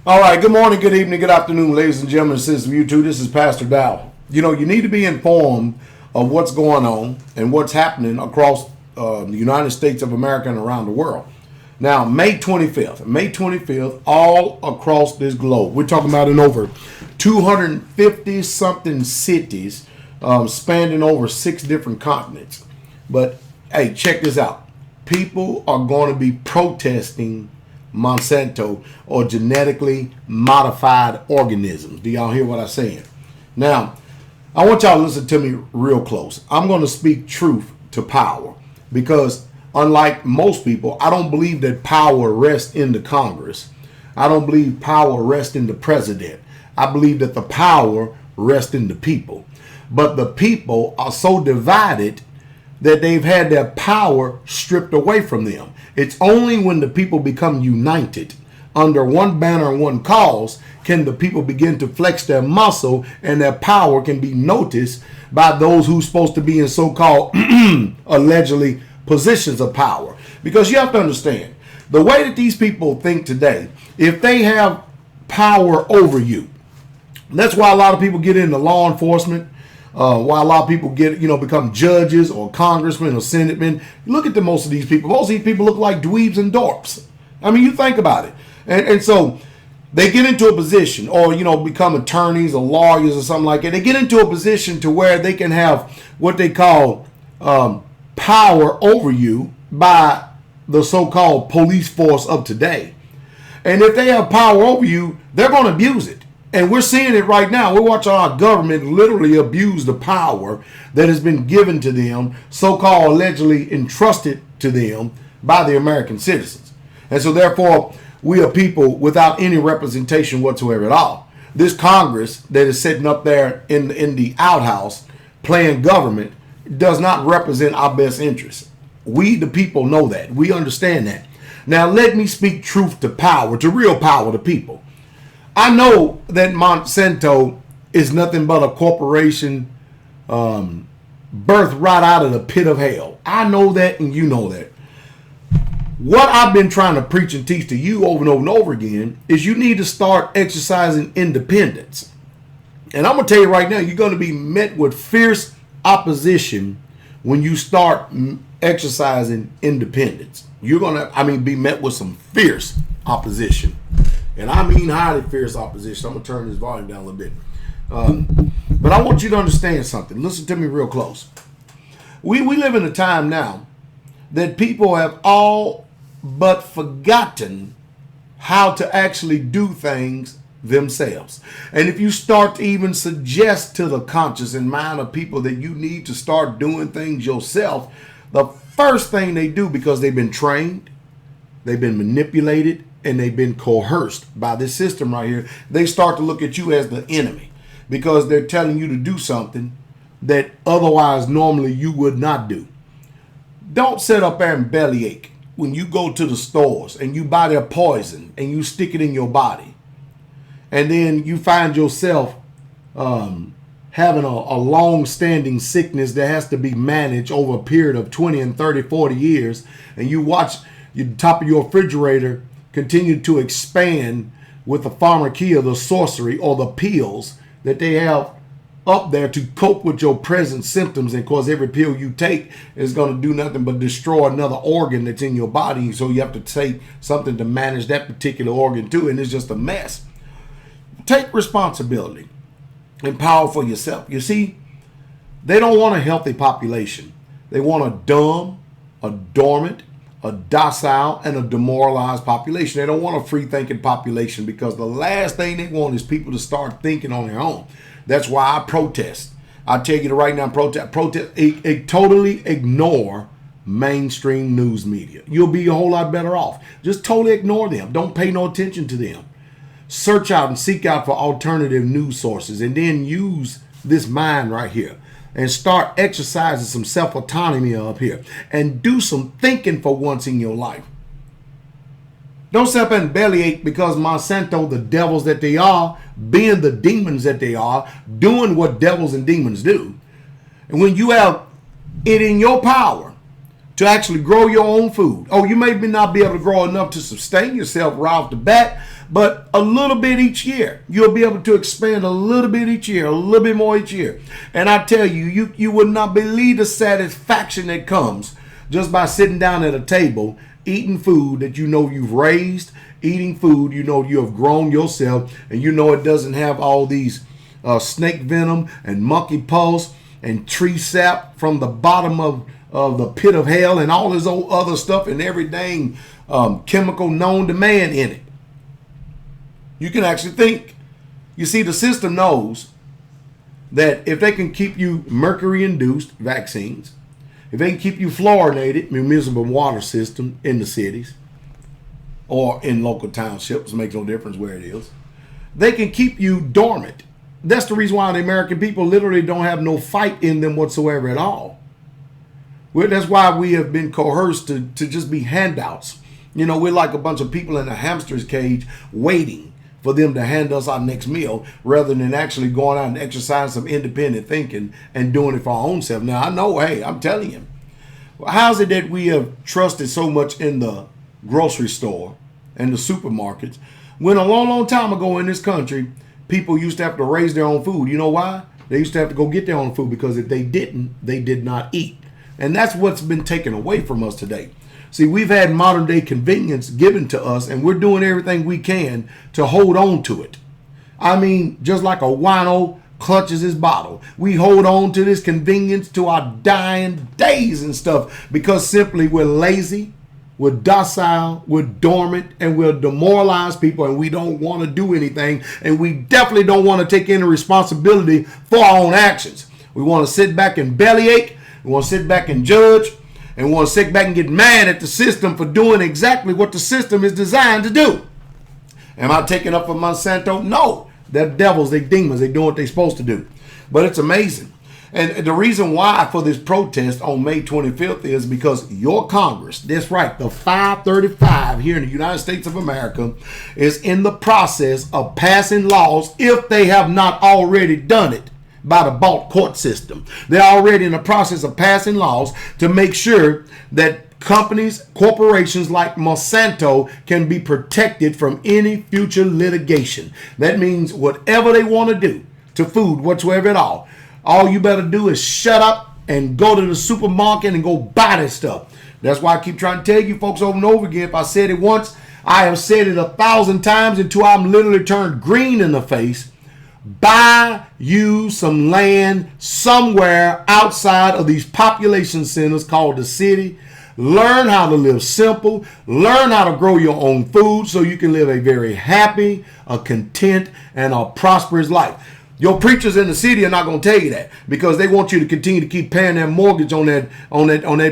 All right, good morning, good evening, good afternoon, ladies and gentlemen, citizens of YouTube. This is Pastor Dow. You need to be informed of what's going on and what's happening across the United States of America and around the world. Now, May 25th, all across this globe, we're talking about in over 250-something cities spanning over 6 different continents. But, hey, check this out. People are going to be protesting Monsanto or genetically modified organisms. Do y'all hear what I'm saying? Now, I want y'all to listen to me real close. I'm going to speak truth to power because unlike most people, I don't believe that power rests in the Congress. I don't believe power rests in the president. I believe that the power rests in the people. But the people are so divided that they've had their power stripped away from them. It's only when the people become united under one banner and one cause can the people begin to flex their muscle and their power can be noticed by those who's supposed to be in so-called allegedly positions of power. Because you have to understand, the way that these people think today, if they have power over you, that's why a lot of people get into law enforcement. Why a lot of people become judges or congressmen or senatemen. Look at most of these people. Most of these people look like dweebs and dorks. I mean, you think about it. And so they get into a position or, become attorneys or lawyers or something like that. They get into a position to where they can have what they call power over you by the so-called police force of today. And if they have power over you, they're going to abuse it. And we're seeing it right now. We're watching our government literally abuse the power that has been given to them, so-called allegedly entrusted to them by the American citizens. And so therefore, we are people without any representation whatsoever at all. This Congress that is sitting up there in the outhouse playing government does not represent our best interests. We, the people, know that. We understand that. Now, let me speak truth to power, to real power to people. I know that Monsanto is nothing but a corporation birthed right out of the pit of hell. I know that and you know that. What I've been trying to preach and teach to you over and over and over again is you need to start exercising independence. And I'm going to tell you right now, you're going to be met with fierce opposition when you start exercising independence. You're going to, be met with some fierce opposition. And I mean highly fierce opposition. I'm going to turn this volume down a little bit. But I want you to understand something. Listen to me real close. We live in a time now that people have all but forgotten how to actually do things themselves. And if you start to even suggest to the conscious and mind of people that you need to start doing things yourself, the first thing they do, because they've been trained, they've been manipulated, and they've been coerced by this system right here, they start to look at you as the enemy because they're telling you to do something that otherwise normally you would not do. Don't sit up there and bellyache when you go to the stores and you buy their poison and you stick it in your body. And then you find yourself having a long-standing sickness that has to be managed over a period of 20 and 30, 40 years. And you watch the top of your refrigerator continue to expand with the pharmakia, the sorcery, or the pills that they have up there to cope with your present symptoms. And of course, every pill you take is going to do nothing but destroy another organ that's in your body. So you have to take something to manage that particular organ too. And it's just a mess. Take responsibility and power for yourself. You see, they don't want a healthy population. They want a dumb, a dormant, a docile, and a demoralized population. They don't want a free-thinking population because the last thing they want is people to start thinking on their own. That's why I protest. I tell you right now, protest. Totally ignore mainstream news media. You'll be a whole lot better off. Just totally ignore them. Don't pay no attention to them. Search out and seek out for alternative news sources and then use this mind right here and start exercising some self-autonomy up here and do some thinking for once in your life. Don't sit up and bellyache because Monsanto, the devils that they are, being the demons that they are, doing what devils and demons do. And when you have it in your power to actually grow your own food. Oh, you may not be able to grow enough to sustain yourself right off the bat, but a little bit each year. You'll be able to expand a little bit each year, a little bit more each year. And I tell you, you would not believe the satisfaction that comes just by sitting down at a table, eating food that you know you've raised, eating food you know you have grown yourself, and you know it doesn't have all these snake venom and monkey pulse and tree sap from the bottom of the pit of hell and all this old other stuff and every dang chemical known to man in it. You can actually think. You see, the system knows that if they can keep you mercury-induced vaccines, if they can keep you fluoridated, municipal water system in the cities or in local townships, makes no difference where it is, they can keep you dormant. That's the reason why the American people literally don't have no fight in them whatsoever at all. Well, that's why we have been coerced to just be handouts. You know, we're like a bunch of people in a hamster's cage waiting for them to hand us our next meal rather than actually going out and exercising some independent thinking and doing it for our own self. Now, I know, hey, I'm telling you, how's it that we have trusted so much in the grocery store and the supermarkets when a long, long time ago in this country, people used to have to raise their own food? You know why? They used to have to go get their own food because if they didn't, they did not eat. And that's what's been taken away from us today. See, we've had modern day convenience given to us, and we're doing everything we can to hold on to it. I mean, just like a wino clutches his bottle. We hold on to this convenience to our dying days and stuff because simply we're lazy, we're docile, we're dormant, and we're demoralized people, and we don't want to do anything, and we definitely don't want to take any responsibility for our own actions. We want to sit back and bellyache, we want to sit back and judge, and we want to sit back and get mad at the system for doing exactly what the system is designed to do. Am I taking up for Monsanto? No. They're devils, they're demons, they do what they're supposed to do. But it's amazing. And the reason why for this protest on May 25th is because your Congress, that's right, the 535 here in the United States of America, is in the process of passing laws, if they have not already done it, by the bought court system. They're already in the process of passing laws to make sure that companies, corporations like Monsanto can be protected from any future litigation. That means whatever they want to do to food whatsoever at all you better do is shut up and go to the supermarket and go buy this stuff. That's why I keep trying to tell you folks over and over again. If I said it once, I have said it 1,000 times until I'm literally turned green in the face. Buy you some land somewhere outside of these population centers called the city. Learn how to live simple. Learn how to grow your own food so you can live a very happy, a content, and a prosperous life. Your preachers in the city are not going to tell you that because they want you to continue to keep paying their mortgage on that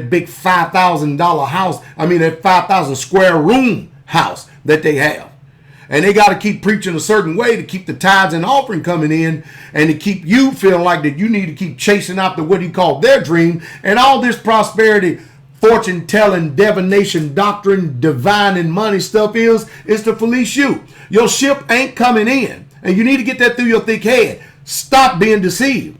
big $5,000 house. I mean, that 5,000 square room house that they have. And they got to keep preaching a certain way to keep the tithes and offering coming in and to keep you feeling like that you need to keep chasing after what he called their dream. And all this prosperity, fortune telling, divination, doctrine, divine and money stuff is to fleece you. Your ship ain't coming in. And you need to get that through your thick head. Stop being deceived.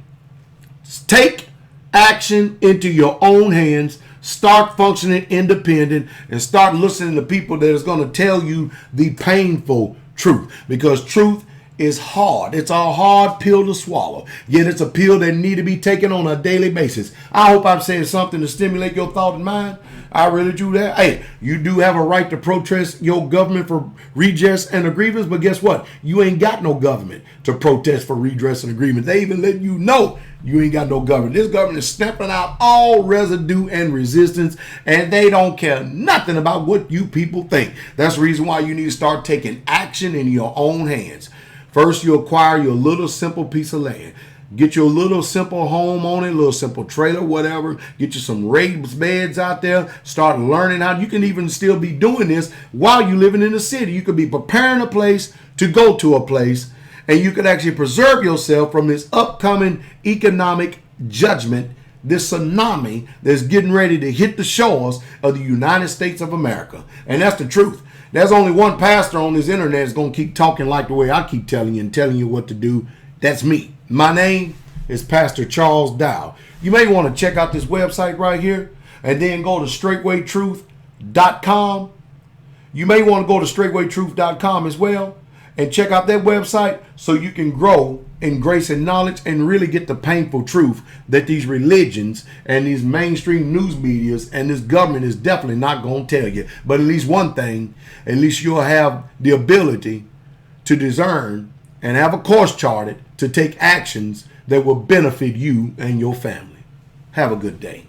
Take action into your own hands. Start functioning independent and start listening to people that is going to tell you the painful truth, because truth is hard. It's a hard pill to swallow, yet it's a pill that need to be taken on a daily basis. I hope I'm saying something to stimulate your thought and mind. I really do that. Hey, you do have a right to protest your government for redress and agreements, but guess what? You ain't got no government to protest for redress and agreement. They even let you know you ain't got no government. This government is stamping out all residue and resistance, and they don't care nothing about what you people think. That's the reason why you need to start taking action in your own hands. First, you acquire your little simple piece of land. Get your little simple home on it, little simple trailer, whatever. Get you some raised beds out there. Start learning how. You can even still be doing this while you're living in the city. You could be preparing a place to go to a place, and you could actually preserve yourself from this upcoming economic judgment, this tsunami that's getting ready to hit the shores of the United States of America. And that's the truth. There's only one pastor on this internet that's going to keep talking like the way I keep telling you and telling you what to do. That's me. My name is Pastor Charles Dow. You may want to check out this website right here. and then go to straightwaytruth.com. You may want to go to straightwaytruth.com as well and check out that website so you can grow in grace and knowledge and really get the painful truth that these religions and these mainstream news medias and this government is definitely not going to tell you. But at least one thing, at least you'll have the ability to discern and have a course charted to take actions that will benefit you and your family. Have a good day.